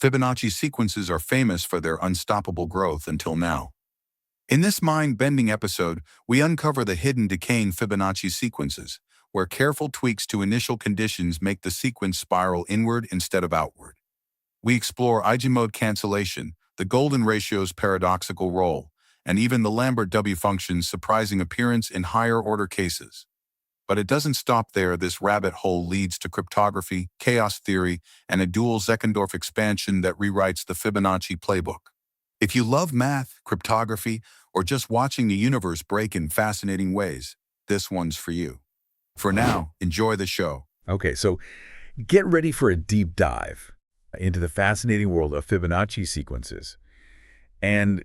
Fibonacci sequences are famous for their unstoppable growth until now. In this mind-bending episode, we uncover the hidden decaying Fibonacci sequences, where careful tweaks to initial conditions make the sequence spiral inward instead of outward. We explore Eigenmode cancellation, the golden ratio's paradoxical role, and even the Lambert W function's surprising appearance in higher-order cases. But it doesn't stop there. This rabbit hole leads to cryptography, chaos theory, and a dual Zeckendorf expansion that rewrites the Fibonacci playbook. If you love math, cryptography, or just watching the universe break in fascinating ways, this one's for you. For now, enjoy the show. Okay, so get ready for a deep dive into the fascinating world of Fibonacci sequences. And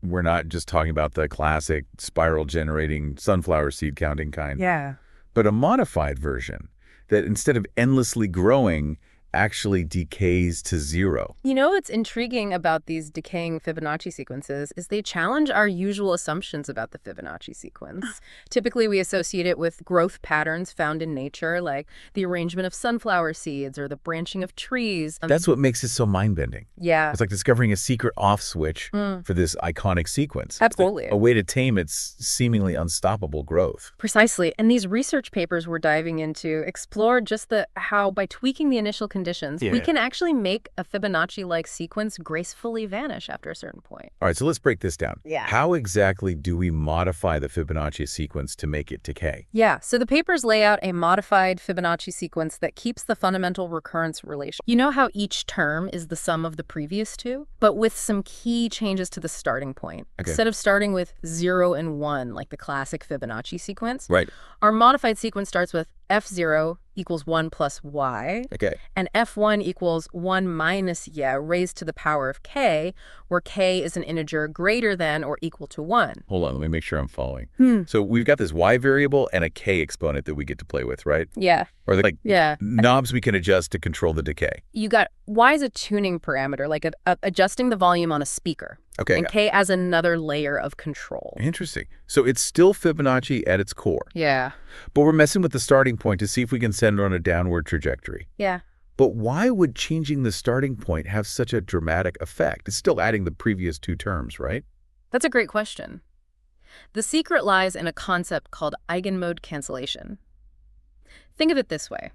we're not just talking about the classic spiral-generating sunflower seed counting kind. Yeah. But a modified version that instead of endlessly growing, actually decays to zero. You know what's intriguing about these decaying Fibonacci sequences is they challenge our usual assumptions about the Fibonacci sequence. Typically, we associate it with growth patterns found in nature, like the arrangement of sunflower seeds or the branching of trees. That's what makes it so mind-bending. Yeah. It's like discovering a secret off switch for this iconic sequence. Absolutely. It's like a way to tame its seemingly unstoppable growth. Precisely. And these research papers we're diving into explore just how by tweaking the initial conditions, we can actually make a Fibonacci-like sequence gracefully vanish after a certain point. All right, so let's break this down. Yeah. How exactly do we modify the Fibonacci sequence to make it decay? Yeah, so the papers lay out a modified Fibonacci sequence that keeps the fundamental recurrence relation. You know how each term is the sum of the previous two? But with some key changes to the starting point. Okay. Instead of starting with 0 and 1, like the classic Fibonacci sequence, Right. our modified sequence starts with f0 equals 1 plus y, Okay. and f1 equals 1 minus y raised to the power of k, where k is an integer greater than or equal to 1. Hold on, let me make sure I'm following. So we've got this y variable and a k exponent that we get to play with, right? Yeah. Or like Yeah. knobs we can adjust to control the decay. You got y is a tuning parameter, like adjusting the volume on a speaker. Okay. And k as another layer of control. Interesting. So it's still Fibonacci at its core. Yeah. But we're messing with the starting point to see if we can send it on a downward trajectory. Yeah. But why would changing the starting point have such a dramatic effect? It's still adding the previous two terms, right? That's a great question. The secret lies in a concept called Eigenmode cancellation. Think of it this way.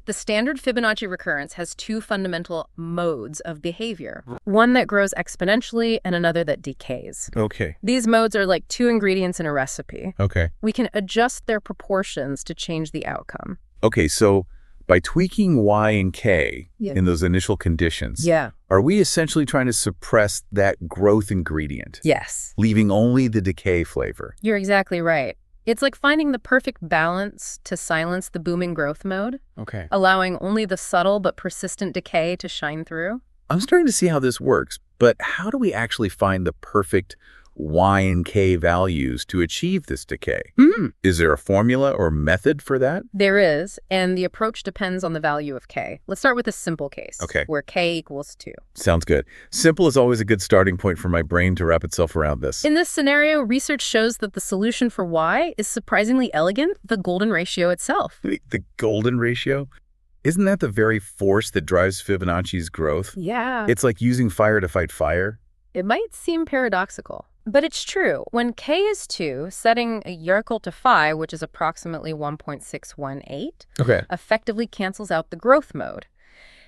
The standard Fibonacci recurrence has two fundamental modes of behavior, one that grows exponentially and another that decays. Okay. These modes are like two ingredients in a recipe. Okay. We can adjust their proportions to change the outcome. Okay, so by tweaking y and k Yeah. in those initial conditions, Yeah. are we essentially trying to suppress that growth ingredient, Yes. leaving only the decay flavor? You're exactly right. It's like finding the perfect balance to silence the booming growth mode, Okay. allowing only the subtle but persistent decay to shine through. I'm starting to see how this works, but how do we actually find the perfect y and k values to achieve this decay? Is there a formula or method for that? There is, and the approach depends on the value of k. Let's start with a simple case, Okay. where k equals 2. Sounds good. Simple is always a good starting point for my brain to wrap itself around this. In this scenario, research shows that the solution for y is surprisingly elegant, the golden ratio itself. The golden ratio? Isn't that the very force that drives Fibonacci's growth? Yeah. It's like using fire to fight fire. It might seem paradoxical, but it's true. When k is 2, setting a equal to phi, which is approximately 1.618, Okay. effectively cancels out the growth mode.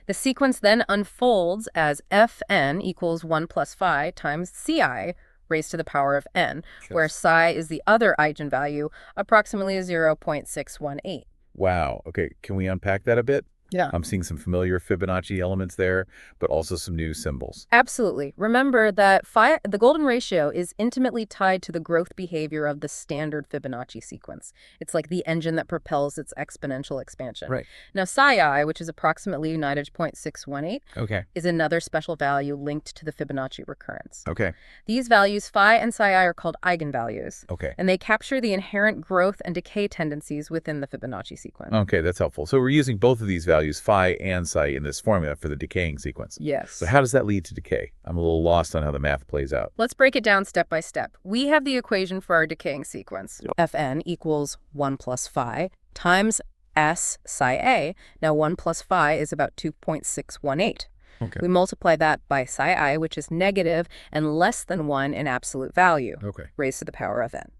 The sequence then unfolds as fn equals 1 plus phi times ci raised to the power of n, where psi is the other eigenvalue, approximately 0.618. Wow. Okay. Can we unpack that a bit? Yeah. I'm seeing some familiar Fibonacci elements there, but also some new symbols. Absolutely. Remember that the golden ratio is intimately tied to the growth behavior of the standard Fibonacci sequence. It's like the engine that propels its exponential expansion. Right. Now, psi, which is approximately united 0.618, Okay. is another special value linked to the Fibonacci recurrence. Okay. These values, phi and psi, are called eigenvalues, Okay. and they capture the inherent growth and decay tendencies within the Fibonacci sequence. Okay, that's helpful. So we're using both of these values, phi and psi, in this formula for the decaying sequence. Yes. So how does that lead to decay? I'm a little lost on how the math plays out. Let's break it down step by step. We have the equation for our decaying sequence. Fn equals 1 plus phi times s psi a. Now 1 plus phi is about 2.618. Okay. We multiply that by psi I, which is negative and less than 1 in absolute value, Okay. raised to the power of n.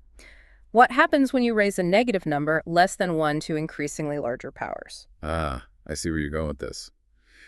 What happens when you raise a negative number less than 1 to increasingly larger powers? Ah, I see where you're going with this.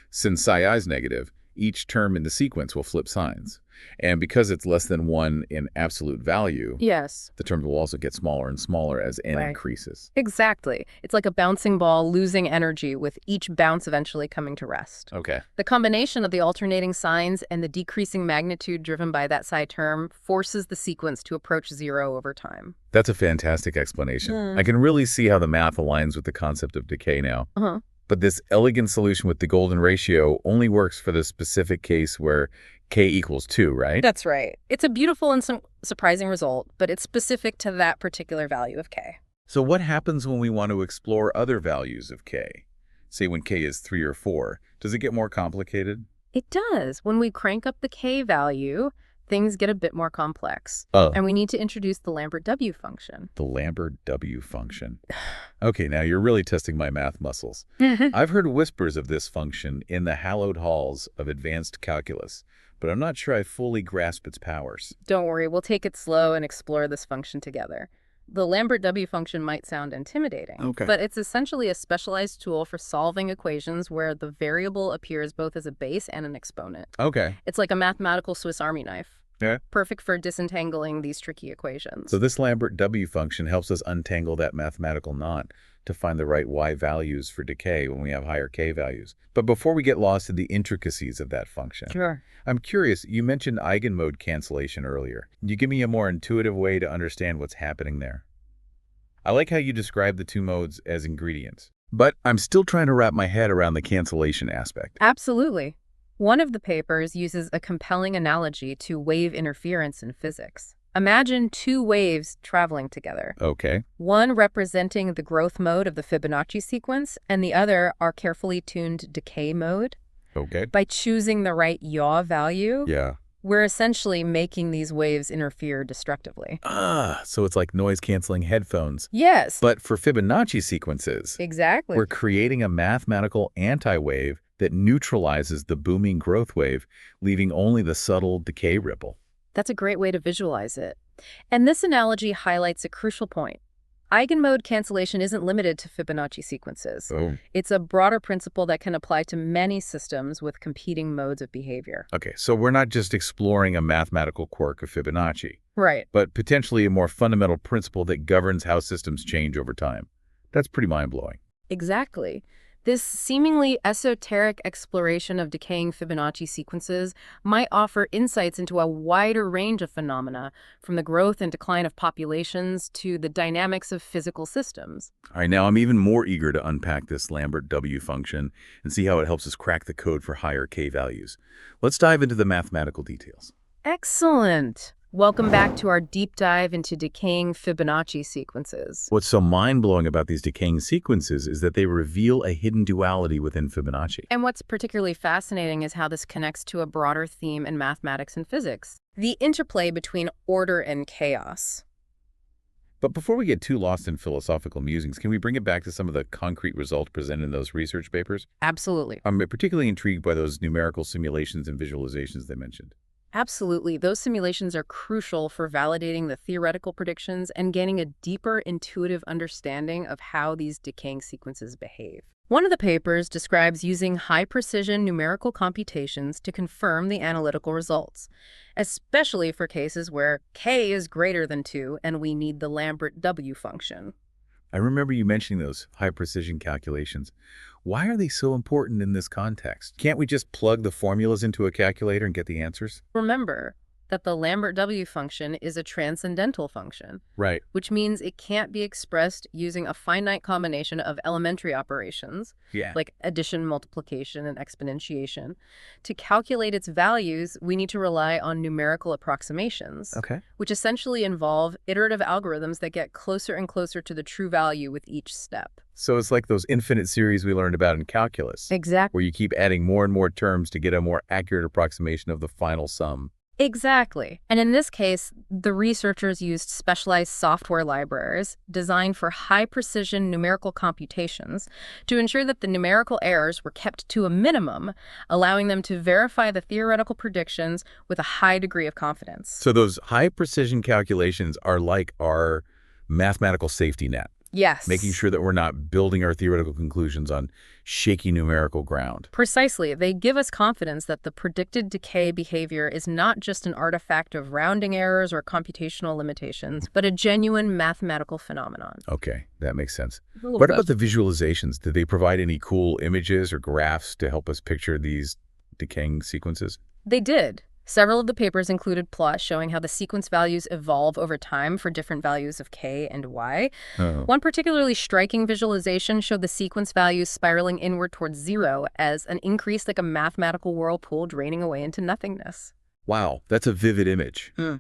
Since psi I is negative, each term in the sequence will flip signs. And because it's less than 1 in absolute value, Yes. the terms will also get smaller and smaller as n Right. increases. Exactly. It's like a bouncing ball losing energy with each bounce eventually coming to rest. Okay. The combination of the alternating signs and the decreasing magnitude driven by that psi term forces the sequence to approach 0 over time. That's a fantastic explanation. I can really see how the math aligns with the concept of decay now. Uh-huh. But this elegant solution with the golden ratio only works for the specific case where k equals 2, right? That's right. It's a beautiful and surprising result, but it's specific to that particular value of k. So what happens when we want to explore other values of k? Say when k is 3 or 4. Does it get more complicated? It does. When we crank up the k value, things get a bit more complex. Oh. And we need to introduce the Lambert W function. The Lambert W function. Okay, now you're really testing my math muscles. I've heard whispers of this function in the hallowed halls of advanced calculus, but I'm not sure I fully grasp its powers. Don't worry, we'll take it slow and explore this function together. The Lambert W function might sound intimidating, Okay. but it's essentially a specialized tool for solving equations where the variable appears both as a base and an exponent. Okay. It's like a mathematical Swiss Army knife. Yeah. Perfect for disentangling these tricky equations. So this Lambert W function helps us untangle that mathematical knot to find the right y values for decay when we have higher k values. But before we get lost in the intricacies of that function, Sure. I'm curious, you mentioned eigenmode cancellation earlier. Can you give me a more intuitive way to understand what's happening there? I like how you describe the two modes as ingredients, but I'm still trying to wrap my head around the cancellation aspect. Absolutely. One of the papers uses a compelling analogy to wave interference in physics. Imagine two waves traveling together, Okay. one representing the growth mode of the Fibonacci sequence and the other our carefully tuned decay mode. Okay. By choosing the right yaw value, Yeah. we're essentially making these waves interfere destructively. So it's like noise-canceling headphones. Yes, But for Fibonacci sequences, exactly. we're creating a mathematical anti-wave that neutralizes the booming growth wave, leaving only the subtle decay ripple. That's a great way to visualize it. And this analogy highlights a crucial point. Eigenmode cancellation isn't limited to Fibonacci sequences. Oh. It's a broader principle that can apply to many systems with competing modes of behavior. Okay, so we're not just exploring a mathematical quirk of Fibonacci, Right. but potentially a more fundamental principle that governs how systems change over time. That's pretty mind-blowing. Exactly. This seemingly esoteric exploration of decaying Fibonacci sequences might offer insights into a wider range of phenomena, from the growth and decline of populations to the dynamics of physical systems. All right, now I'm even more eager to unpack this Lambert W function and see how it helps us crack the code for higher k values. Let's dive into the mathematical details. Excellent. Welcome back to our deep dive into decaying Fibonacci sequences. What's so mind-blowing about these decaying sequences is that they reveal a hidden duality within Fibonacci. And what's particularly fascinating is how this connects to a broader theme in mathematics and physics, the interplay between order and chaos. But before we get too lost in philosophical musings, can we bring it back to some of the concrete results presented in those research papers? Absolutely. I'm particularly intrigued by those numerical simulations and visualizations they mentioned. Absolutely. Those simulations are crucial for validating the theoretical predictions and gaining a deeper intuitive understanding of how these decaying sequences behave. One of the papers describes using high-precision numerical computations to confirm the analytical results, especially for cases where k is greater than 2 and we need the Lambert W function. I remember you mentioning those high-precision calculations. Why are they so important in this context? Can't we just plug the formulas into a calculator and get the answers? Remember that the Lambert W function is a transcendental function, Right. which means it can't be expressed using a finite combination of elementary operations, Yeah. like addition, multiplication, and exponentiation. To calculate its values, we need to rely on numerical approximations, Okay. which essentially involve iterative algorithms that get closer and closer to the true value with each step. So it's like those infinite series we learned about in calculus, Exactly. where you keep adding more and more terms to get a more accurate approximation of the final sum. Exactly. And in this case, the researchers used specialized software libraries designed for high-precision numerical computations to ensure that the numerical errors were kept to a minimum, allowing them to verify the theoretical predictions with a high degree of confidence. So those high-precision calculations are like our mathematical safety net, Yes. making sure that we're not building our theoretical conclusions on shaky numerical ground. Precisely. They give us confidence that the predicted decay behavior is not just an artifact of rounding errors or computational limitations, but a genuine mathematical phenomenon. Okay, that makes sense. A little What bit. about the visualizations? Did they provide any cool images or graphs to help us picture these decaying sequences? They did. Several of the papers included plots showing how the sequence values evolve over time for different values of k and y. Oh, One particularly striking visualization showed the sequence values spiraling inward towards zero as an increase like a mathematical whirlpool draining away into nothingness. wow, that's a vivid image. Hmm.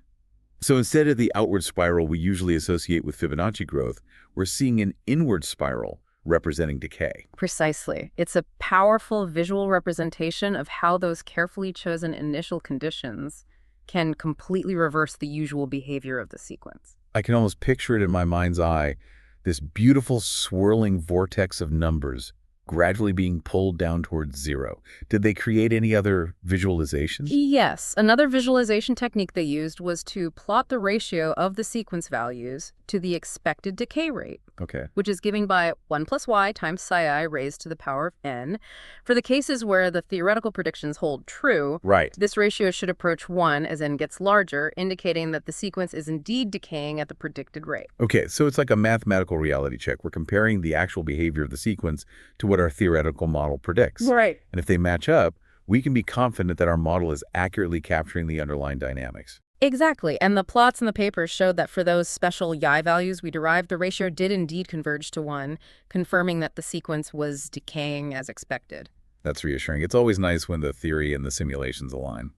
So instead of the outward spiral we usually associate with Fibonacci growth, we're seeing an inward spiral representing decay. Precisely. It's a powerful visual representation of how those carefully chosen initial conditions can completely reverse the usual behavior of the sequence. I can almost picture it in my mind's eye, this beautiful swirling vortex of numbers gradually being pulled down towards zero. Did they create any other visualizations? Yes. Another visualization technique they used was to plot the ratio of the sequence values to the expected decay rate, Okay. which is given by 1 plus y times psi I raised to the power of n. For the cases where the theoretical predictions hold true, Right. this ratio should approach 1 as n gets larger, indicating that the sequence is indeed decaying at the predicted rate. Okay, so it's like a mathematical reality check. We're comparing the actual behavior of the sequence to what our theoretical model predicts. Right. And if they match up, we can be confident that our model is accurately capturing the underlying dynamics. Exactly. And the plots in the papers showed that for those special y values we derived, the ratio did indeed converge to 1, confirming that the sequence was decaying as expected. That's reassuring. It's always nice when the theory and the simulations align.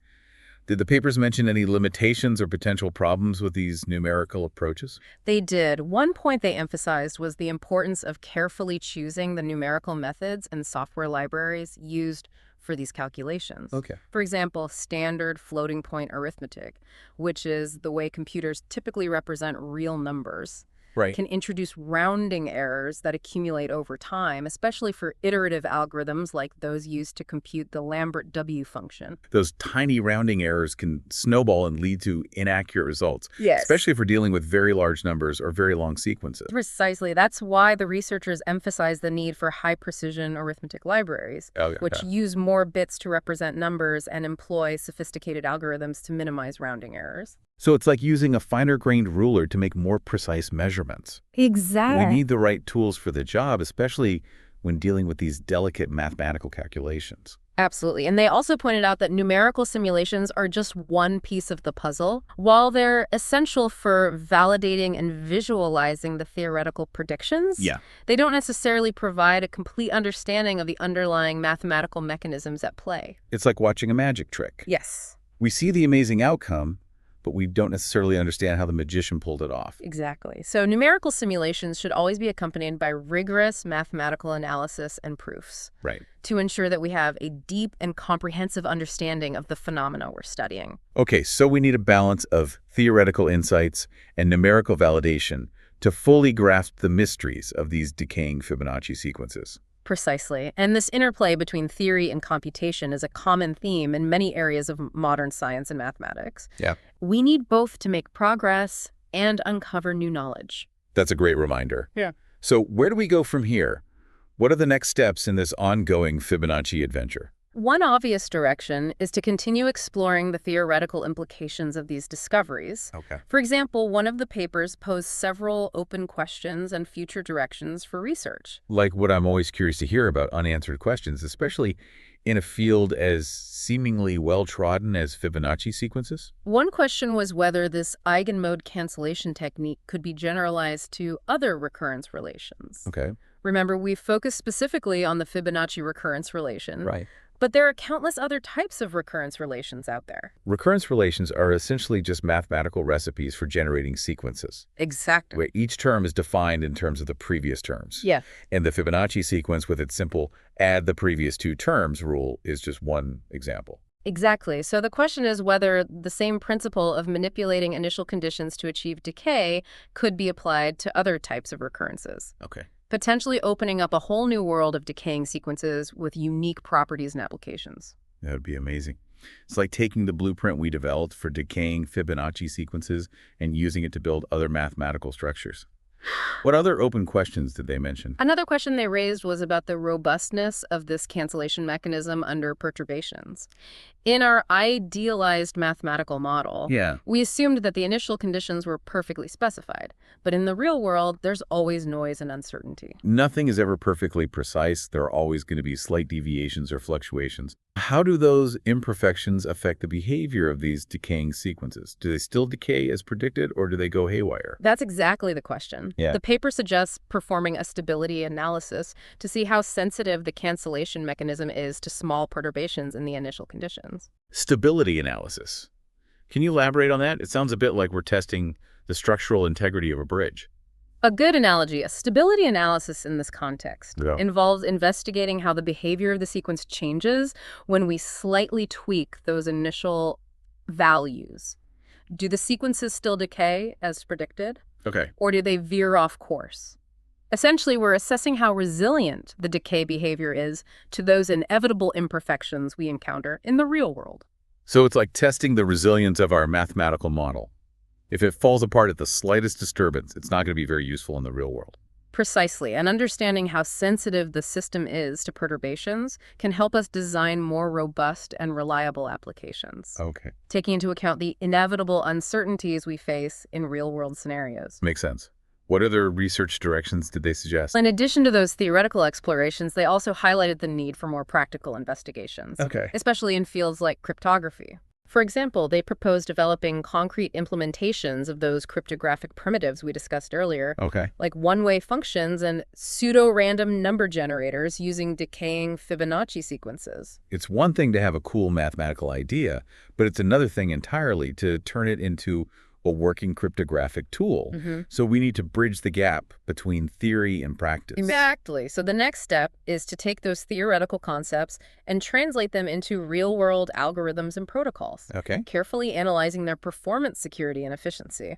Did the papers mention any limitations or potential problems with these numerical approaches? They did. One point they emphasized was the importance of carefully choosing the numerical methods and software libraries used for these calculations. Okay. For example, standard floating point arithmetic, which is the way computers typically represent real numbers, Right. can introduce rounding errors that accumulate over time, especially for iterative algorithms like those used to compute the Lambert W function. Those tiny rounding errors can snowball and lead to inaccurate results, Yes. especially if we're dealing with very large numbers or very long sequences. Precisely. That's why the researchers emphasize the need for high-precision arithmetic libraries, Okay. which use more bits to represent numbers and employ sophisticated algorithms to minimize rounding errors. So it's like using a finer-grained ruler to make more precise measurements. Exactly. We need the right tools for the job, especially when dealing with these delicate mathematical calculations. Absolutely. And they also pointed out that numerical simulations are just one piece of the puzzle. While they're essential for validating and visualizing the theoretical predictions, they don't necessarily provide a complete understanding of the underlying mathematical mechanisms at play. It's like watching a magic trick. Yes. We see the amazing outcome, but we don't necessarily understand how the magician pulled it off. Exactly. So numerical simulations should always be accompanied by rigorous mathematical analysis and proofs Right. to ensure that we have a deep and comprehensive understanding of the phenomena we're studying. Okay, so we need a balance of theoretical insights and numerical validation to fully grasp the mysteries of these decaying Fibonacci sequences. Precisely. And this interplay between theory and computation is a common theme in many areas of modern science and mathematics. Yeah. We need both to make progress and uncover new knowledge. That's a great reminder. Yeah. So where do we go from here? What are the next steps in this ongoing Fibonacci adventure? One obvious direction is to continue exploring the theoretical implications of these discoveries. Okay. For example, one of the papers posed several open questions and future directions for research. Like what I'm always curious to hear about unanswered questions, especially in a field as seemingly well-trodden as Fibonacci sequences? One question was whether this Eigenmode cancellation technique could be generalized to other recurrence relations. Okay. Remember, we focused specifically on the Fibonacci recurrence relation. Right. But there are countless other types of recurrence relations out there. Recurrence relations are essentially just mathematical recipes for generating sequences, Exactly. where each term is defined in terms of the previous terms. Yeah. And the Fibonacci sequence with its simple add the previous two terms rule is just one example. Exactly. So the question is whether the same principle of manipulating initial conditions to achieve decay could be applied to other types of recurrences, Okay. potentially opening up a whole new world of decaying sequences with unique properties and applications. That would be amazing. It's like taking the blueprint we developed for decaying Fibonacci sequences and using it to build other mathematical structures. What other open questions did they mention? Another question they raised was about the robustness of this cancellation mechanism under perturbations. In our idealized mathematical model, Yeah. we assumed that the initial conditions were perfectly specified. But in the real world, there's always noise and uncertainty. Nothing is ever perfectly precise. There are always going to be slight deviations or fluctuations. How do those imperfections affect the behavior of these decaying sequences? Do they still decay as predicted, or do they go haywire? That's exactly the question. Yeah. The paper suggests performing a stability analysis to see how sensitive the cancellation mechanism is to small perturbations in the initial conditions. Stability analysis. Can you elaborate on that? It sounds a bit like we're testing the structural integrity of a bridge. A good analogy, a stability analysis in this context, Yeah. involves investigating how the behavior of the sequence changes when we slightly tweak those initial values. Do the sequences still decay as predicted, Okay. or do they veer off course? Essentially, we're assessing how resilient the decay behavior is to those inevitable imperfections we encounter in the real world. So it's like testing the resilience of our mathematical model. If it falls apart at the slightest disturbance, it's not going to be very useful in the real world. Precisely, and understanding how sensitive the system is to perturbations can help us design more robust and reliable applications, Okay. taking into account the inevitable uncertainties we face in real-world scenarios. Makes sense. What other research directions did they suggest? In addition to those theoretical explorations, they also highlighted the need for more practical investigations, Okay. especially in fields like cryptography. For example, they proposed developing concrete implementations of those cryptographic primitives we discussed earlier, Okay. like one-way functions and pseudo-random number generators using decaying Fibonacci sequences. It's one thing to have a cool mathematical idea, but it's another thing entirely to turn it into a working cryptographic tool. So we need to bridge the gap between theory and practice. Exactly. So the next step is to take those theoretical concepts and translate them into real-world algorithms and protocols, Okay. carefully analyzing their performance, security, and efficiency.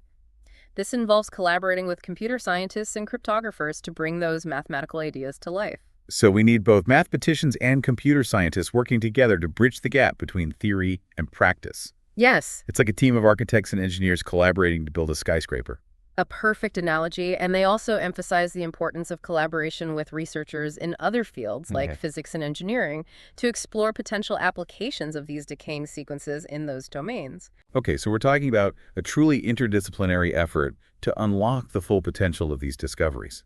This involves collaborating with computer scientists and cryptographers to bring those mathematical ideas to life. So we need both mathematicians and computer scientists working together to bridge the gap between theory and practice. Yes, It's like a team of architects and engineers collaborating to build a skyscraper. a perfect analogy, and they also emphasize the importance of collaboration with researchers in other fields like Okay. physics and engineering to explore potential applications of these decaying sequences in those domains. Okay, so we're talking about a truly interdisciplinary effort to unlock the full potential of these discoveries.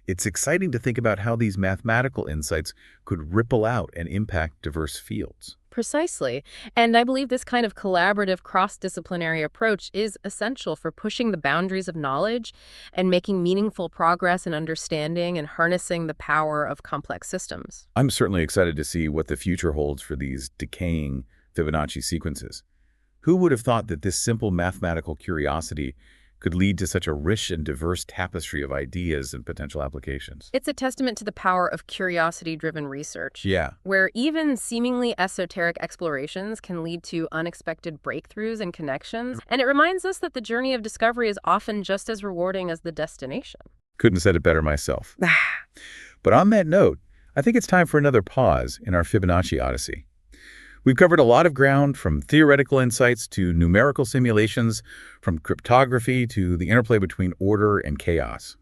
It's exciting to think about how these mathematical insights could ripple out and impact diverse fields. Precisely. And I believe this kind of collaborative, cross-disciplinary approach is essential for pushing the boundaries of knowledge and making meaningful progress in understanding and harnessing the power of complex systems. I'm certainly excited to see what the future holds for these decaying Fibonacci sequences. Who would have thought that this simple mathematical curiosity could lead to such a rich and diverse tapestry of ideas and potential applications? It's a testament to the power of curiosity-driven research, Yeah. where even seemingly esoteric explorations can lead to unexpected breakthroughs and connections. And it reminds us that the journey of discovery is often just as rewarding as the destination. Couldn't have said it better myself. But on that note, I think it's time for another pause in our Fibonacci Odyssey. We've covered a lot of ground, from theoretical insights to numerical simulations, from cryptography to the interplay between order and chaos.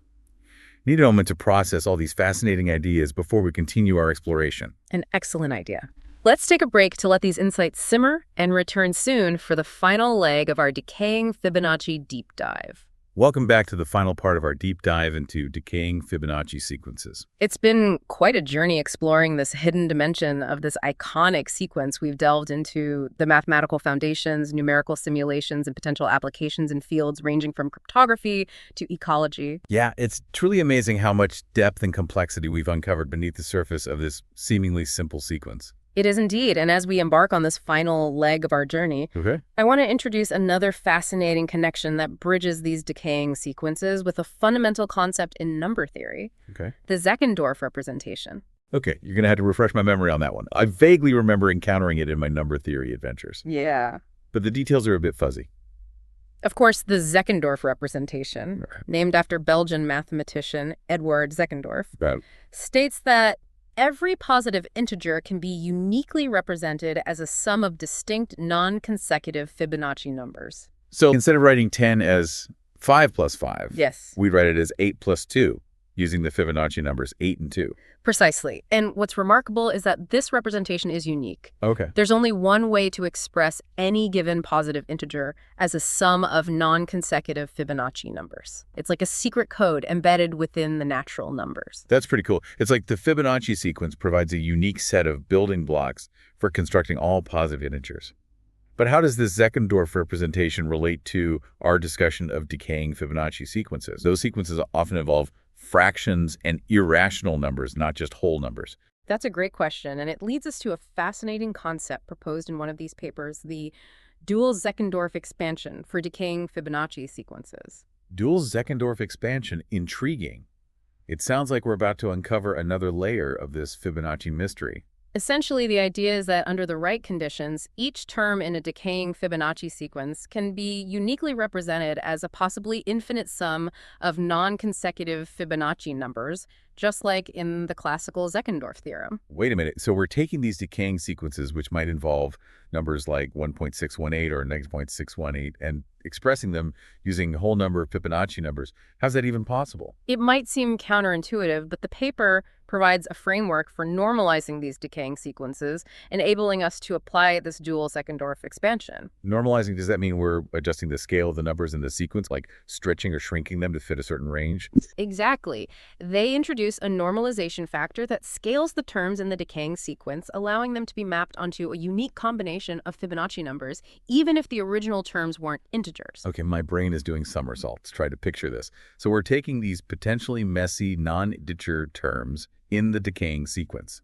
Need a moment to process all these fascinating ideas before we continue our exploration. An excellent idea. Let's take a break to let these insights simmer and return soon for the final leg of our Decaying Fibonacci deep dive. Welcome back to the final part of our deep dive into decaying Fibonacci sequences. It's been quite a journey exploring this hidden dimension of this iconic sequence. We've delved into the mathematical foundations, numerical simulations, and potential applications in fields ranging from cryptography to ecology. Yeah, it's truly amazing how much depth and complexity we've uncovered beneath the surface of this seemingly simple sequence. It is indeed, and as we embark on this final leg of our journey, Okay. I want to introduce another fascinating connection that bridges these decaying sequences with a fundamental concept in number theory, Okay. the Zeckendorf representation. Okay, you're going to have to refresh my memory on that one. I vaguely remember encountering it in my number theory adventures, Yeah. but the details are a bit fuzzy. Of course, the Zeckendorf representation, named after Belgian mathematician Edward Zeckendorf, Right. states that every positive integer can be uniquely represented as a sum of distinct non-consecutive Fibonacci numbers. So instead of writing 10 as 5 plus 5, Yes. we'd write it as 8 plus 2, using the Fibonacci numbers 8 and 2. Precisely. And what's remarkable is that this representation is unique. Okay. There's only one way to express any given positive integer as a sum of non-consecutive Fibonacci numbers. It's like a secret code embedded within the natural numbers. That's pretty cool. It's like the Fibonacci sequence provides a unique set of building blocks for constructing all positive integers. But how does this Zeckendorf representation relate to our discussion of decaying Fibonacci sequences? Those sequences often involve fractions and irrational numbers, not just whole numbers. That's a great question, and it leads us to a fascinating concept proposed in one of these papers, the dual Zeckendorf expansion for decaying Fibonacci sequences. Dual Zeckendorf expansion, intriguing. It sounds like we're about to uncover another layer of this Fibonacci mystery. Essentially, the idea is that under the right conditions, each term in a decaying Fibonacci sequence can be uniquely represented as a possibly infinite sum of non-consecutive Fibonacci numbers, just like in the classical Zeckendorf theorem. Wait a minute. So we're taking these decaying sequences, which might involve numbers like 1.618 or negative 0.618, and expressing them using a whole number of Fibonacci numbers. How's that even possible? It might seem counterintuitive, but the paper provides a framework for normalizing these decaying sequences, enabling us to apply this dual Zeckendorf expansion. Normalizing, does that mean we're adjusting the scale of the numbers in the sequence, like stretching or shrinking them to fit a certain range? Exactly. They introduce a normalization factor that scales the terms in the decaying sequence, allowing them to be mapped onto a unique combination of Fibonacci numbers, even if the original terms weren't integers. Okay, my brain is doing somersaults. Try to picture this. So we're taking these potentially messy, non-integer terms in the decaying sequence,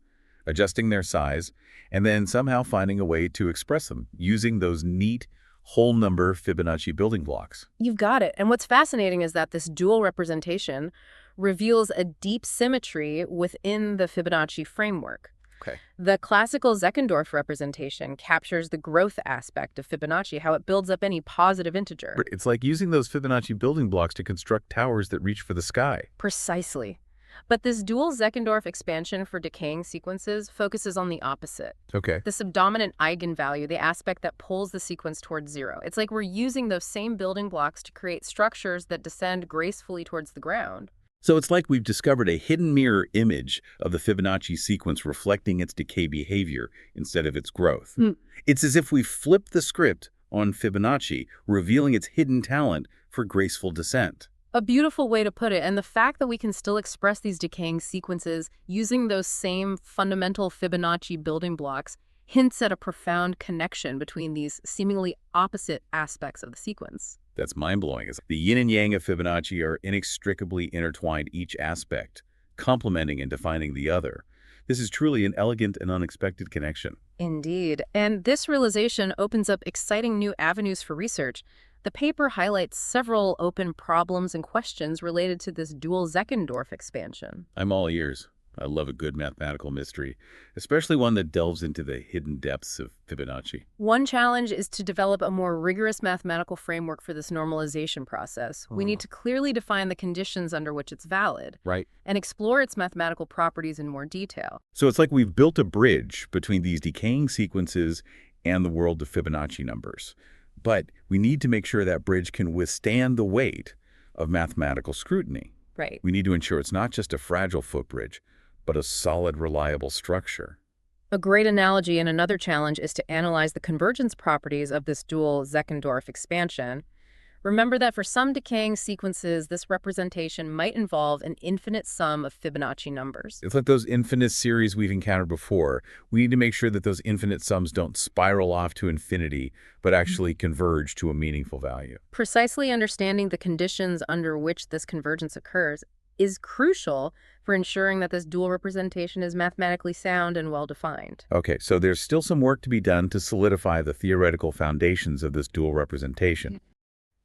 adjusting their size, and then somehow finding a way to express them using those neat whole number Fibonacci building blocks. You've got it. And what's fascinating is that this dual representation reveals a deep symmetry within the Fibonacci framework. Okay. The classical Zeckendorf representation captures the growth aspect of Fibonacci, how it builds up any positive integer. It's like using those Fibonacci building blocks to construct towers that reach for the sky. Precisely. But this dual Zeckendorf expansion for decaying sequences focuses on the opposite. Okay. The subdominant eigenvalue, the aspect that pulls the sequence towards zero. It's like we're using those same building blocks to create structures that descend gracefully towards the ground. So it's like we've discovered a hidden mirror image of the Fibonacci sequence reflecting its decay behavior instead of its growth. It's as if we flipped the script on Fibonacci, revealing its hidden talent for graceful descent. A beautiful way to put it, and the fact that we can still express these decaying sequences using those same fundamental Fibonacci building blocks hints at a profound connection between these seemingly opposite aspects of the sequence. That's mind-blowing. The yin and yang of Fibonacci are inextricably intertwined, each aspect, complementing and defining the other. This is truly an elegant and unexpected connection. Indeed. And this realization opens up exciting new avenues for research. The paper highlights several open problems and questions related to this dual Zeckendorf expansion. I'm all ears. I love a good mathematical mystery, especially one that delves into the hidden depths of Fibonacci. One challenge is to develop a more rigorous mathematical framework for this normalization process. We need to clearly define the conditions under which it's valid. Right. And explore its mathematical properties in more detail. So it's like we've built a bridge between these decaying sequences and the world of Fibonacci numbers. But we need to make sure that bridge can withstand the weight of mathematical scrutiny. Right. We need to ensure it's not just a fragile footbridge, but a solid, reliable structure. A great analogy and another challenge is to analyze the convergence properties of this dual Zeckendorf expansion. Remember that for some decaying sequences, this representation might involve an infinite sum of Fibonacci numbers. It's like those infinite series we've encountered before. We need to make sure that those infinite sums don't spiral off to infinity, but actually converge to a meaningful value. Precisely understanding the conditions under which this convergence occurs is crucial for ensuring that this dual representation is mathematically sound and well-defined. Okay, so there's still some work to be done to solidify the theoretical foundations of this dual representation.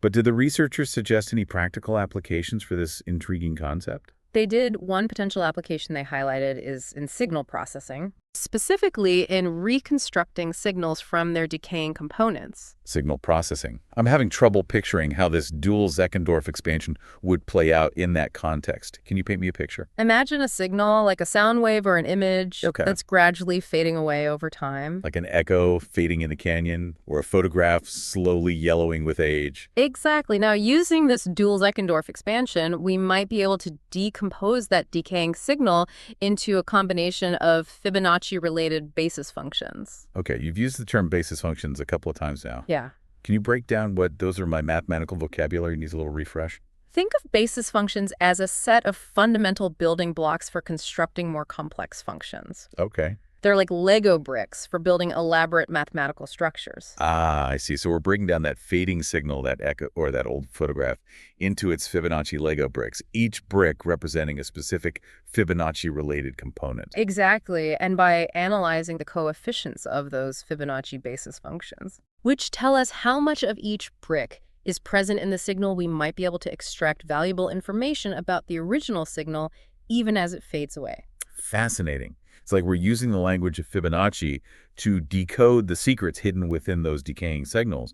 But did the researchers suggest any practical applications for this intriguing concept? They did. One potential application they highlighted is in signal processing, specifically in reconstructing signals from their decaying components. Signal processing. I'm having trouble picturing how this dual Zeckendorf expansion would play out in that context. Can you paint me a picture? Imagine a signal like a sound wave or an image that's gradually fading away over time. Like an echo fading in the canyon, or a photograph slowly yellowing with age. Exactly. Now, using this dual Zeckendorf expansion, we might be able to decompose that decaying signal into a combination of Fibonacci-related basis functions. Okay, you've used the term basis functions a couple of times now. Yeah. Can you break down what those are? My mathematical vocabulary needs a little refresh. Think of basis functions as a set of fundamental building blocks for constructing more complex functions. Okay. They're like Lego bricks for building elaborate mathematical structures. Ah, I see. So we're breaking down that fading signal, that echo, or that old photograph, into its Fibonacci Lego bricks, each brick representing a specific Fibonacci-related component. Exactly. And by analyzing the coefficients of those Fibonacci basis functions, which tell us how much of each brick is present in the signal, we might be able to extract valuable information about the original signal even as it fades away. Fascinating. It's like we're using the language of Fibonacci to decode the secrets hidden within those decaying signals,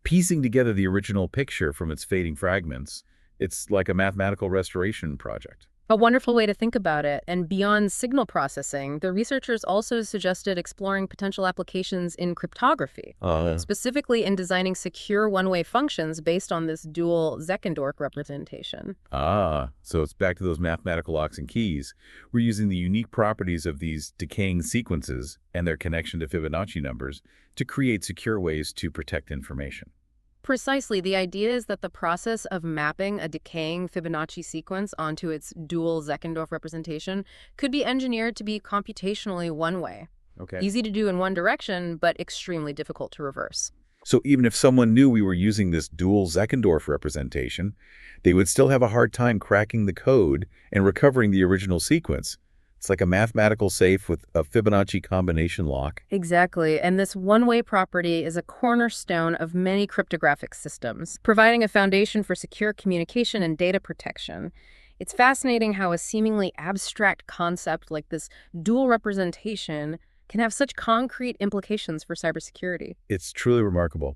piecing together the original picture from its fading fragments. It's like a mathematical restoration project. A wonderful way to think about it. And beyond signal processing, the researchers also suggested exploring potential applications in cryptography, specifically in designing secure one-way functions based on this dual Zeckendorf representation. Ah, so it's back to those mathematical locks and keys. We're using the unique properties of these decaying sequences and their connection to Fibonacci numbers to create secure ways to protect information. Precisely. The idea is that the process of mapping a decaying Fibonacci sequence onto its dual Zeckendorf representation could be engineered to be computationally one-way. Okay. Easy to do in one direction, but extremely difficult to reverse. So even if someone knew we were using this dual Zeckendorf representation, they would still have a hard time cracking the code and recovering the original sequence. It's like a mathematical safe with a Fibonacci combination lock. Exactly, and this one-way property is a cornerstone of many cryptographic systems, providing a foundation for secure communication and data protection. It's fascinating how a seemingly abstract concept like this dual representation can have such concrete implications for cybersecurity. It's truly remarkable.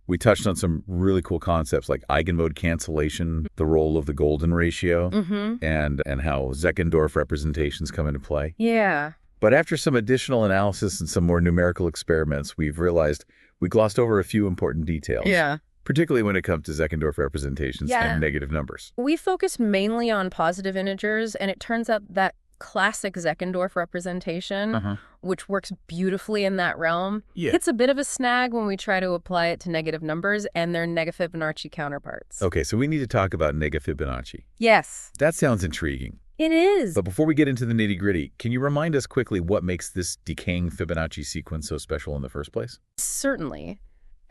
We touched on some really cool concepts like Eigenmode cancellation, the role of the golden ratio, and how Zeckendorf representations come into play. Yeah. But after some additional analysis and some more numerical experiments, we've realized we glossed over a few important details. Yeah. Particularly when it comes to Zeckendorf representations and negative numbers. We focused mainly on positive integers, and it turns out that classic Zeckendorf representation, which works beautifully in that realm, hits a bit of a snag when we try to apply it to negative numbers and their Negafibonacci counterparts. Okay, so we need to talk about Negafibonacci. Yes. That sounds intriguing. It is. But before we get into the nitty-gritty, can you remind us quickly what makes this decaying Fibonacci sequence so special in the first place? Certainly.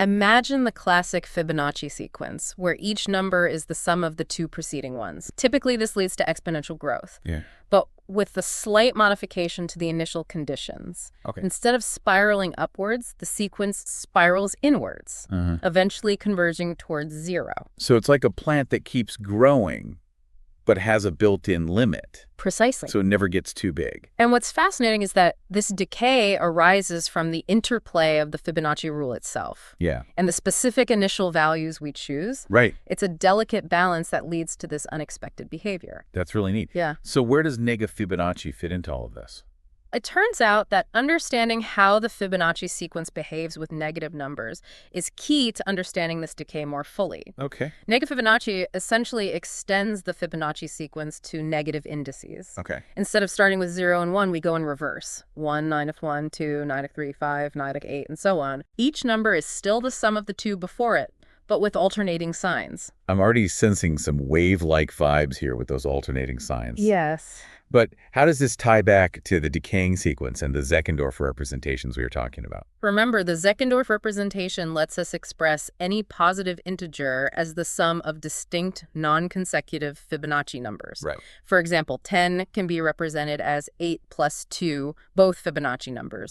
Imagine the classic Fibonacci sequence, where each number is the sum of the two preceding ones. Typically, this leads to exponential growth. But with the slight modification to the initial conditions. Instead of spiraling upwards, the sequence spirals inwards, eventually converging towards zero. So it's like a plant that keeps growing, but has a built-in limit. Precisely. So it never gets too big. And what's fascinating is that this decay arises from the interplay of the Fibonacci rule itself. And the specific initial values we choose. It's a delicate balance that leads to this unexpected behavior. That's really neat. Yeah. So where does Negafibonacci fit into all of this? It turns out that understanding how the Fibonacci sequence behaves with negative numbers is key to understanding this decay more fully. Negafibonacci essentially extends the Fibonacci sequence to negative indices. Instead of starting with 0 and 1, we go in reverse. 1, 9 of 1, 2, 9 of 3, 5, 9 of 8, and so on. Each number is still the sum of the two before it, but with alternating signs. I'm already sensing some wave-like vibes here with those alternating signs. Yes. But how does this tie back to the decaying sequence and the Zeckendorf representations we were talking about? Remember, the Zeckendorf representation lets us express any positive integer as the sum of distinct non-consecutive Fibonacci numbers. For example, 10 can be represented as 8 plus 2, both Fibonacci numbers.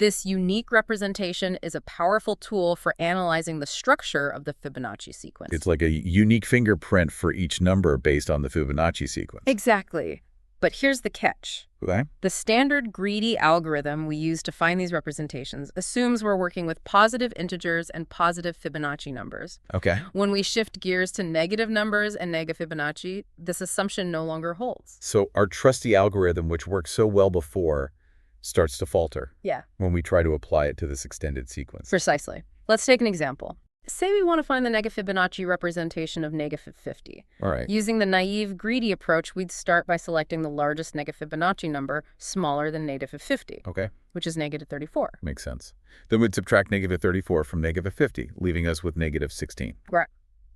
This unique representation is a powerful tool for analyzing the structure of the Fibonacci sequence. It's like a unique fingerprint for each number based on the Fibonacci sequence. Exactly. But here's the catch. Okay. The standard greedy algorithm we use to find these representations assumes we're working with positive integers and positive Fibonacci numbers. Okay. When we shift gears to negative numbers and Negafibonacci, this assumption no longer holds. So our trusty algorithm, which worked so well before, starts to falter Yeah, when we try to apply it to this extended sequence. precisely. Let's take an example. Say we want to find the Negafibonacci representation of -50. All right. Using the naive, greedy approach, we'd start by selecting the largest Negafibonacci number smaller than -50, Okay. which is -34. Makes sense. Then we'd subtract -34 from -50, leaving us with -16. Right.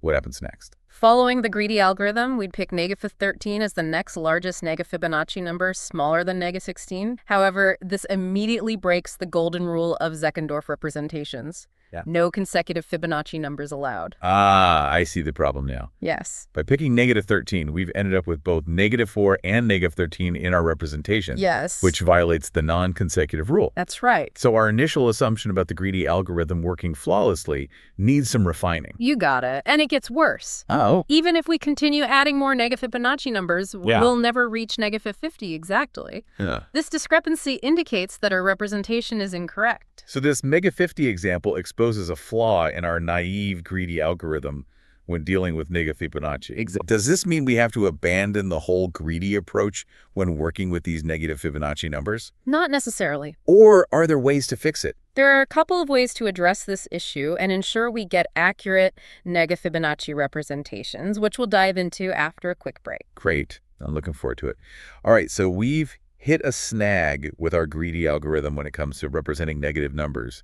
What happens next? Following the greedy algorithm, we'd pick -13 as the next largest Negafibonacci number smaller than -16. However, this immediately breaks the golden rule of Zeckendorf representations. Yeah. No consecutive Fibonacci numbers allowed. Ah, I see the problem now. Yes. By picking -13, we've ended up with both -4 and -13 in our representation. Yes. Which violates the non-consecutive rule. That's right. So our initial assumption about the greedy algorithm working flawlessly needs some refining. You got it. And it gets worse. Oh. Even if we continue adding more Negafibonacci numbers, Yeah. we'll never reach -50 exactly. Yeah. This discrepancy indicates that our representation is incorrect. So this Mega50 example exposes a flaw in our naive greedy algorithm when dealing with Negafibonacci. Exactly. Does this mean we have to abandon the whole greedy approach when working with these negative Fibonacci numbers? Not necessarily. Or are there ways to fix it? There are a couple of ways to address this issue and ensure we get accurate Negafibonacci representations, which we'll dive into after a quick break. Great. I'm looking forward to it. All right, so we've hit a snag with our greedy algorithm when it comes to representing negative numbers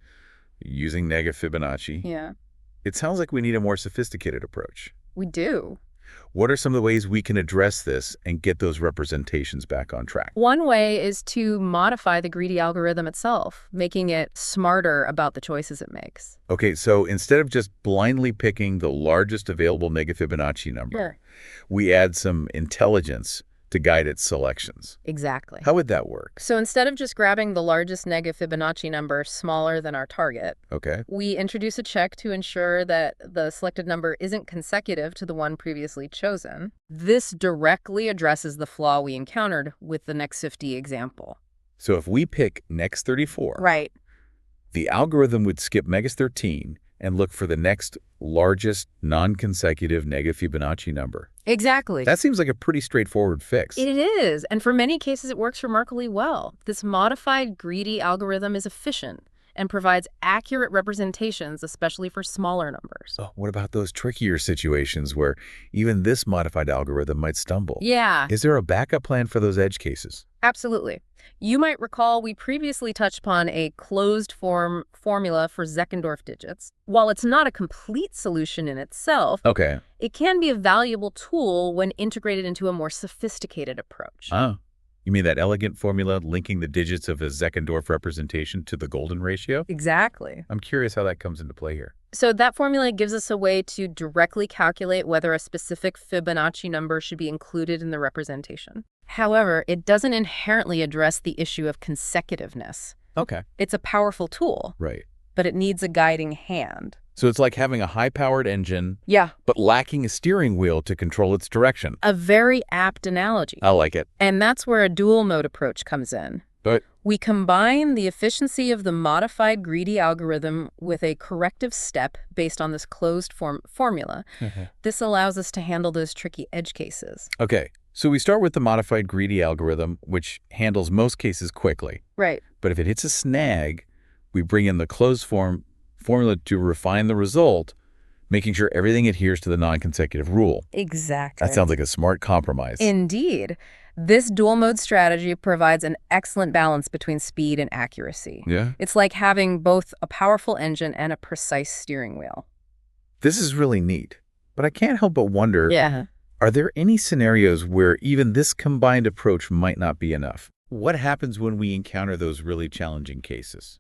using Negafibonacci. Yeah, It sounds like we need a more sophisticated approach. we do. What are some of the ways we can address this and get those representations back on track? One way is to modify the greedy algorithm itself, making it smarter about the choices it makes. Okay, so instead of just blindly picking the largest available Negafibonacci number, we add some intelligence to guide its selections. Exactly. How would that work? So instead of just grabbing the largest Negafibonacci number smaller than our target, Okay. we introduce a check to ensure that the selected number isn't consecutive to the one previously chosen. This directly addresses the flaw we encountered with the next 50 example. So if we pick next 34, Right. the algorithm would skip Megas 13 and look for the next largest non-consecutive Negafibonacci number. Exactly. That seems like a pretty straightforward fix. It is, and for many cases it works remarkably well. This modified greedy algorithm is efficient and provides accurate representations, especially for smaller numbers. Oh, what about those trickier situations where even this modified algorithm might stumble? Yeah, Is there a backup plan for those edge cases? absolutely. You might recall we previously touched upon a closed-form formula for Zeckendorf digits. While it's not a complete solution in itself, Okay. it can be a valuable tool when integrated into a more sophisticated approach. Oh. You mean that elegant formula linking the digits of a Zeckendorf representation to the golden ratio? Exactly. I'm curious how that comes into play here. So that formula gives us a way to directly calculate whether a specific Fibonacci number should be included in the representation. However, it doesn't inherently address the issue of consecutiveness. Okay. It's a powerful tool, Right. but it needs a guiding hand. So it's like having a high-powered engine, Yeah, but lacking a steering wheel to control its direction. a very apt analogy. I like it. And that's where a dual mode approach comes in. But We combine the efficiency of the modified greedy algorithm with a corrective step based on this closed-form formula. This allows us to handle those tricky edge cases. okay, so we start with the modified greedy algorithm, which handles most cases quickly. Right. But if it hits a snag, we bring in the closed form formula to refine the result, making sure everything adheres to the non-consecutive rule. Exactly. That sounds like a smart compromise. Indeed. This dual mode strategy provides an excellent balance between speed and accuracy. Yeah. It's like having both a powerful engine and a precise steering wheel. This is really neat, but I can't help but wonder, Yeah. are there any scenarios where even this combined approach might not be enough? What happens when we encounter those really challenging cases?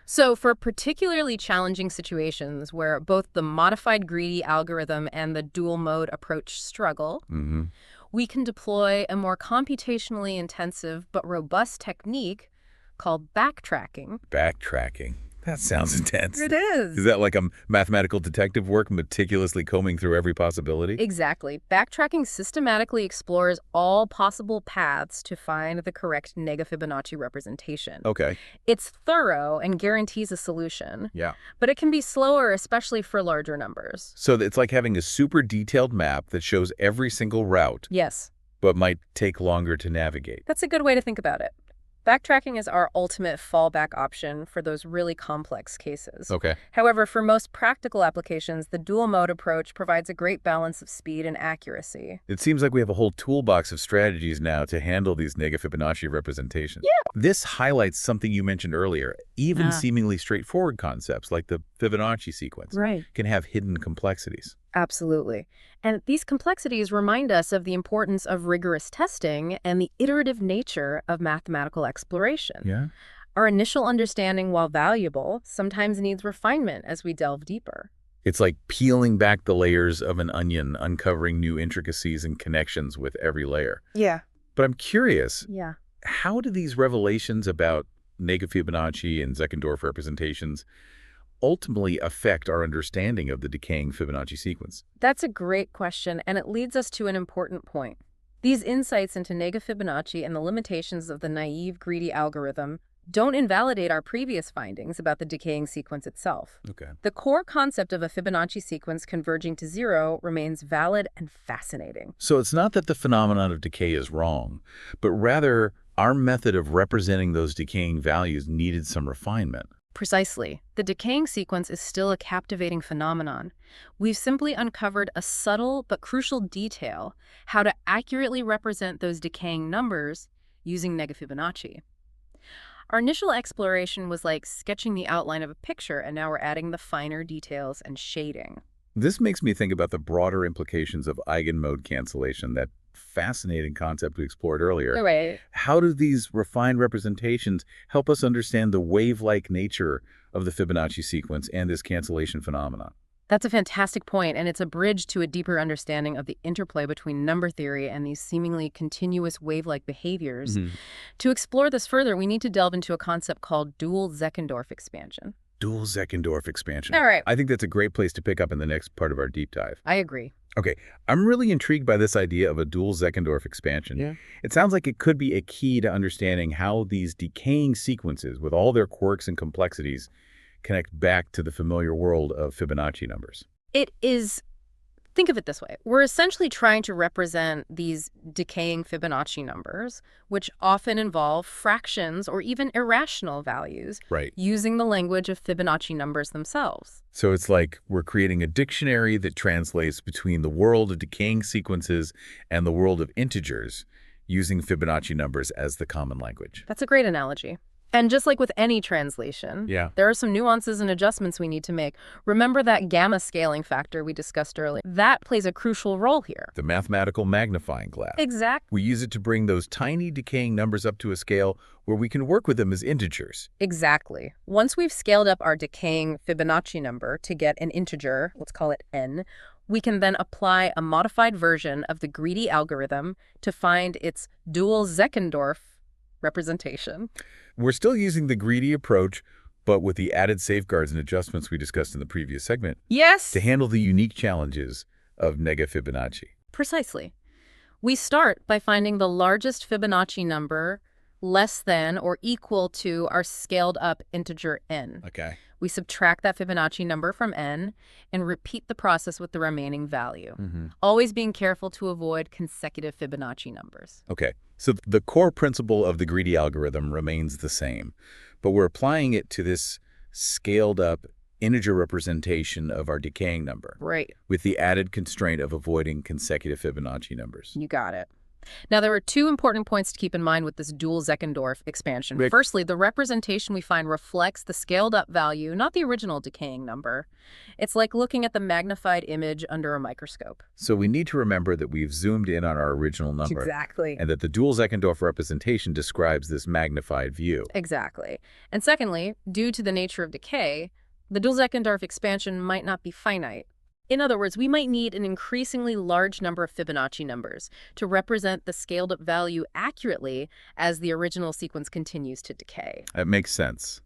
So for particularly challenging situations where both the modified greedy algorithm and the dual mode approach struggle, we can deploy a more computationally intensive but robust technique called backtracking. Backtracking. That sounds intense. It is. Is that like a mathematical detective work, meticulously combing through every possibility? Exactly. Backtracking systematically explores all possible paths to find the correct Negafibonacci representation. Okay. It's thorough and guarantees a solution, Yeah. but it can be slower, especially for larger numbers. So it's like having a super detailed map that shows every single route, Yes, but might take longer to navigate. that's a good way to think about it. Backtracking is our ultimate fallback option for those really complex cases. Okay. However, for most practical applications, the dual mode approach provides a great balance of speed and accuracy. It seems like we have a whole toolbox of strategies now to handle these Negafibonacci representations. Yeah. This highlights something you mentioned earlier. Even Ah. seemingly straightforward concepts like the Fibonacci sequence Right. can have hidden complexities. Absolutely. And these complexities remind us of the importance of rigorous testing and the iterative nature of mathematical exploration. Yeah. Our initial understanding, while valuable, sometimes needs refinement as we delve deeper. It's like peeling back the layers of an onion, uncovering new intricacies and connections with every layer. Yeah. But I'm curious, Yeah. how do these revelations about Negafibonacci and Zeckendorf representations ultimately affect our understanding of the decaying Fibonacci sequence? That's a great question, and it leads us to an important point. These insights into Negafibonacci and the limitations of the naive, greedy algorithm don't invalidate our previous findings about the decaying sequence itself. Okay. The core concept of a Fibonacci sequence converging to zero remains valid and fascinating. So it's not that the phenomenon of decay is wrong, but rather our method of representing those decaying values needed some refinement. Precisely. The decaying sequence is still a captivating phenomenon. We've simply uncovered a subtle but crucial detail: how to accurately represent those decaying numbers using Negafibonacci. Our initial exploration was like sketching the outline of a picture, and now we're adding the finer details and shading. This makes me think about the broader implications of eigenmode cancellation, that fascinating concept we explored earlier. Right. How do these refined representations help us understand the wave-like nature of the Fibonacci sequence and this cancellation phenomenon? That's a fantastic point, and it's a bridge to a deeper understanding of the interplay between number theory and these seemingly continuous wave-like behaviors. To explore this further, we need to delve into a concept called dual Zeckendorf expansion. Dual Zeckendorf expansion. All right. I think that's a great place to pick up in the next part of our deep dive. I agree. Okay, I'm really intrigued by this idea of a dual Zeckendorf expansion. Yeah. It sounds like it could be a key to understanding how these decaying sequences, with all their quirks and complexities, connect back to the familiar world of Fibonacci numbers. It is, think of it this way. We're essentially trying to represent these decaying Fibonacci numbers, which often involve fractions or even irrational values, Right. using the language of Fibonacci numbers themselves. So it's like we're creating a dictionary that translates between the world of decaying sequences and the world of integers, using Fibonacci numbers as the common language. That's a great analogy. And just like with any translation, Yeah. there are some nuances and adjustments we need to make. Remember that gamma scaling factor we discussed earlier? That plays a crucial role here. The mathematical magnifying glass. Exactly. We use it to bring those tiny decaying numbers up to a scale where we can work with them as integers. Exactly. Once we've scaled up our decaying Fibonacci number to get an integer, let's call it n, we can then apply a modified version of the greedy algorithm to find its dual Zeckendorf representation. We're still using the greedy approach, but with the added safeguards and adjustments we discussed in the previous segment Yes! to handle the unique challenges of Negafibonacci. Precisely. We start by finding the largest Fibonacci number less than or equal to our scaled up integer n. Okay. We subtract that Fibonacci number from n and repeat the process with the remaining value, always being careful to avoid consecutive Fibonacci numbers. Okay. So the core principle of the greedy algorithm remains the same, but we're applying it to this scaled up integer representation of our decaying number, Right. with the added constraint of avoiding consecutive Fibonacci numbers. You got it. Now, there are two important points to keep in mind with this dual Zeckendorf expansion. Rick. Firstly, the representation we find reflects the scaled-up value, not the original decaying number. It's like looking at the magnified image under a microscope. So we need to remember that we've zoomed in on our original number, Exactly. and that the dual Zeckendorf representation describes this magnified view. Exactly. And secondly, due to the nature of decay, the dual Zeckendorf expansion might not be finite. In other words, we might need an increasingly large number of Fibonacci numbers to represent the scaled-up value accurately as the original sequence continues to decay. That makes sense.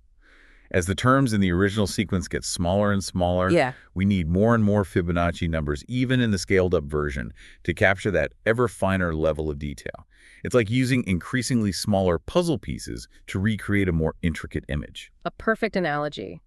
As the terms in the original sequence get smaller and smaller, Yeah. we need more and more Fibonacci numbers, even in the scaled-up version, to capture that ever finer level of detail. It's like using increasingly smaller puzzle pieces to recreate a more intricate image. A perfect analogy.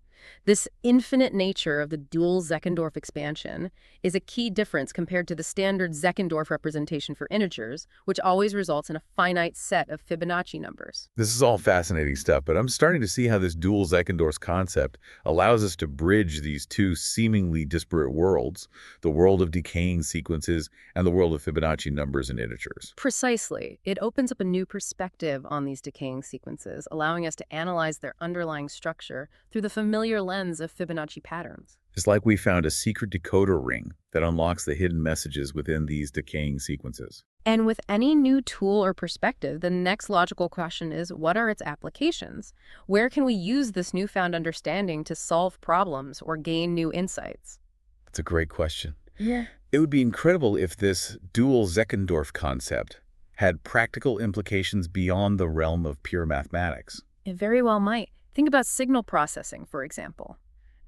This infinite nature of the dual Zeckendorf expansion is a key difference compared to the standard Zeckendorf representation for integers, which always results in a finite set of Fibonacci numbers. This is all fascinating stuff, but I'm starting to see how this dual Zeckendorf concept allows us to bridge these two seemingly disparate worlds, the world of decaying sequences and the world of Fibonacci numbers and integers. Precisely. It opens up a new perspective on these decaying sequences, allowing us to analyze their underlying structure through the familiar lens of Fibonacci patterns. It's like we found a secret decoder ring that unlocks the hidden messages within these decaying sequences. And with any new tool or perspective, the next logical question is, what are its applications? Where can we use this newfound understanding to solve problems or gain new insights? That's a great question. Yeah. It would be incredible if this dual Zeckendorf concept had practical implications beyond the realm of pure mathematics. It very well might. Think about signal processing, for example.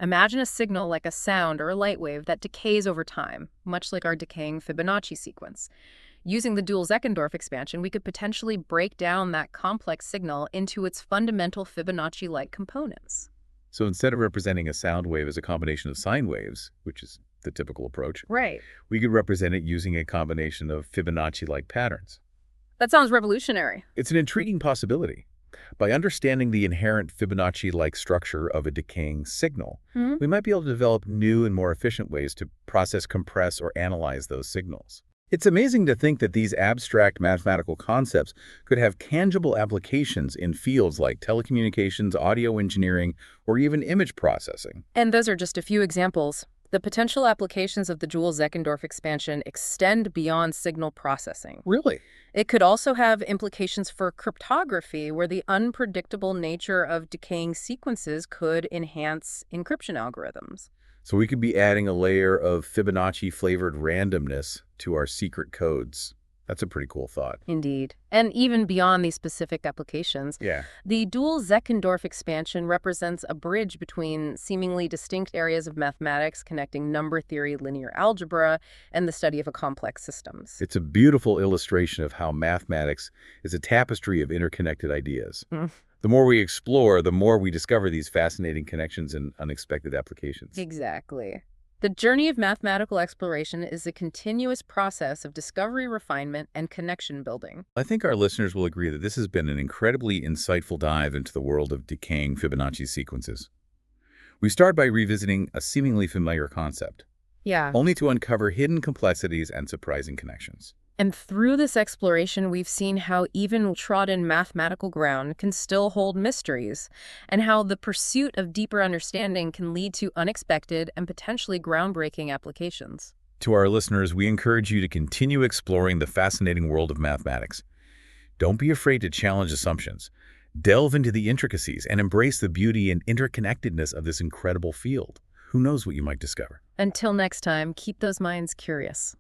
Imagine a signal like a sound or a light wave that decays over time, much like our decaying Fibonacci sequence. Using the dual Zeckendorf expansion, we could potentially break down that complex signal into its fundamental Fibonacci-like components. So instead of representing a sound wave as a combination of sine waves, which is the typical approach, Right. we could represent it using a combination of Fibonacci-like patterns. That sounds revolutionary. It's an intriguing possibility. By understanding the inherent Fibonacci-like structure of a decaying signal, we might be able to develop new and more efficient ways to process, compress, or analyze those signals. It's amazing to think that these abstract mathematical concepts could have tangible applications in fields like telecommunications, audio engineering, or even image processing. And those are just a few examples. The potential applications of the dual Zeckendorf expansion extend beyond signal processing. Really? It could also have implications for cryptography, where the unpredictable nature of decaying sequences could enhance encryption algorithms. So we could be adding a layer of Fibonacci-flavored randomness to our secret codes. That's a pretty cool thought. Indeed. And even beyond these specific applications, Yeah. the dual Zeckendorf expansion represents a bridge between seemingly distinct areas of mathematics connecting number theory, linear algebra, and the study of complex systems. It's a beautiful illustration of how mathematics is a tapestry of interconnected ideas. The more we explore, the more we discover these fascinating connections and unexpected applications. Exactly. The journey of mathematical exploration is a continuous process of discovery, refinement, and connection building. I think our listeners will agree that this has been an incredibly insightful dive into the world of decaying Fibonacci sequences. We start by revisiting a seemingly familiar concept, Yeah. only to uncover hidden complexities and surprising connections. And through this exploration, we've seen how even trodden mathematical ground can still hold mysteries, and how the pursuit of deeper understanding can lead to unexpected and potentially groundbreaking applications. To our listeners, we encourage you to continue exploring the fascinating world of mathematics. Don't be afraid to challenge assumptions. Delve into the intricacies and embrace the beauty and interconnectedness of this incredible field. Who knows what you might discover? Until next time, keep those minds curious.